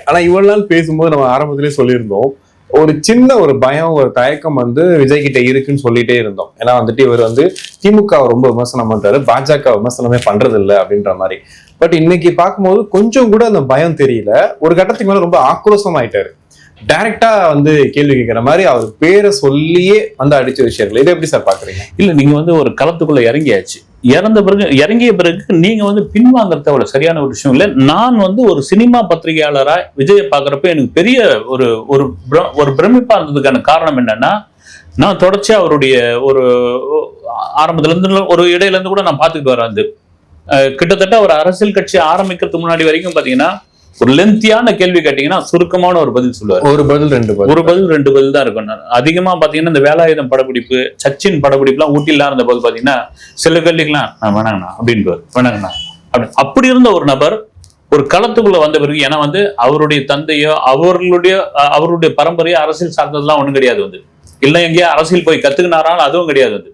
ஆனா இவ்வளவு நாள் பேசும்போது நம்ம ஆரம்பத்திலேயே சொல்லியிருந்தோம், ஒரு சின்ன ஒரு பயம், ஒரு தயக்கம் வந்து விஜய் கிட்ட இருக்குன்னு சொல்லிட்டே இருந்தோம். ஏன்னா வந்துட்டு இவர் வந்து திமுக ரொம்ப விமர்சனம் பண்றாரு, பாஜக விமர்சனமே பண்றது இல்லை அப்படின்ற மாதிரி. பட் இன்னைக்கு பார்க்கும்போது கொஞ்சம் கூட அந்த பயம் தெரியல. ஒரு கட்டத்துக்கு மேல ரொம்ப ஆக்ரோஷம் ஆயிட்டாரு. டைரக்டா வந்து கேள்வி கேட்கிற மாதிரி அவர் பேரை சொல்லியே வந்து அடிச்ச விஷயங்கள். இதை எப்படி சார் பாக்குறீங்க? இல்ல, நீங்க வந்து ஒரு களத்துக்குள்ள இறங்கியாச்சு. இறங்கிய பிறகு நீங்க வந்து பின்வாங்கறது அவ்வளவு சரியான ஒரு விஷயம் இல்லை. நான் வந்து ஒரு சினிமா பத்திரிகையாளரா விஜயை பாக்குறப்ப எனக்கு பெரிய ஒரு ஒரு பிரமிப்பா இருந்ததுக்கான காரணம் என்னன்னா, நான் தொடர்ச்சியா அவருடைய ஒரு ஆரம்பத்துல இருந்து ஒரு இடையில இருந்து கூட நான் பாத்துக்கிட்டு வரேன். வந்து கிட்டத்தட்ட ஒரு அரசியல் கட்சி ஆரம்பிக்கிறதுக்கு முன்னாடி வரைக்கும் பாத்தீங்கன்னா, ஒரு லென்த்தியான கேள்வி கேட்டீங்கன்னா சுருக்கமான ஒரு பதில் சொல்லுவார். ஒரு பதில் ரெண்டு பதில் தான் இருக்கும். அதிகமா பாத்தீங்கன்னா இந்த வேலாயுதம் படப்பிடிப்பு, சச்சின் படப்பிடிப்பு எல்லாம் ஊட்டிலாம் இருந்த போது பாத்தீங்கன்னா சில கேள்விக்கெல்லாம் நான் வேணாங்கண்ணா அப்படின்னு வேணாங்கண்ணா அப்படி இருந்த ஒரு நபர் ஒரு களத்துக்குள்ள வந்த பிறகு, ஏன்னா வந்து அவருடைய தந்தையோ அவருடைய பரம்பரையோ அரசியல் சார்ந்ததெல்லாம் ஒண்ணும் கிடையாது. வந்து இல்லை எங்கேயா அரசியல் போய் கத்துக்கினாராலும் அதுவும் கிடையாது. வந்து